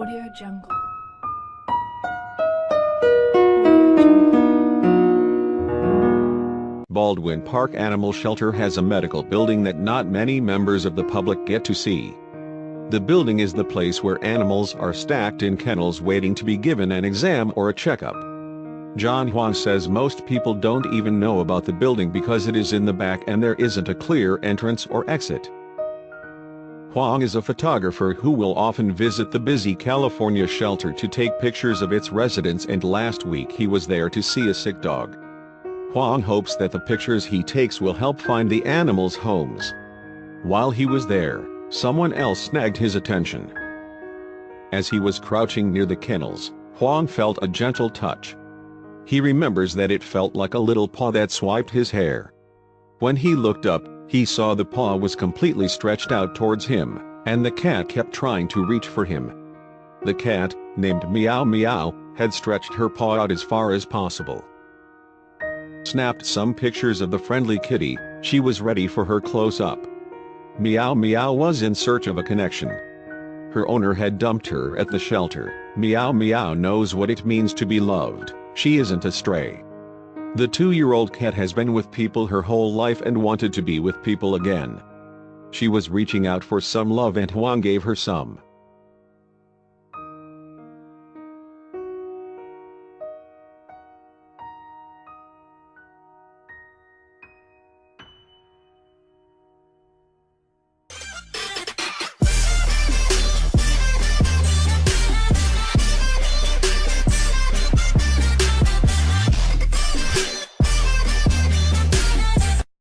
Audio Jungle. Audio Jungle. Baldwin Park Animal Shelter has a medical building that not many members of the public get to see. The building is the place where animals are stacked in kennels waiting to be given an exam or a checkup. John Huang says most people don't even know about the building because it is in the back and there isn't a clear entrance or exit. Huang is a photographer who will often visit the busy California shelter to take pictures of its residents, and last week he was there to see a sick dog. Huang hopes that the pictures he takes will help find the animals' homes. While he was there, someone else snagged his attention. As he was crouching near the kennels, Huang felt a gentle touch. He remembers that it felt like a little paw that swiped his hair. When he looked up, he saw the paw was completely stretched out towards him, and the cat kept trying to reach for him. The cat, named Meow Meow, had stretched her paw out as far as possible. Snapped some pictures of the friendly kitty. She was ready for her close-up. Meow Meow was in search of a connection. Her owner had dumped her at the shelter. Meow Meow knows what it means to be loved. She isn't a stray. The 2-year-old cat has been with people her whole life and wanted to be with people again. She was reaching out for some love and Huang gave her some.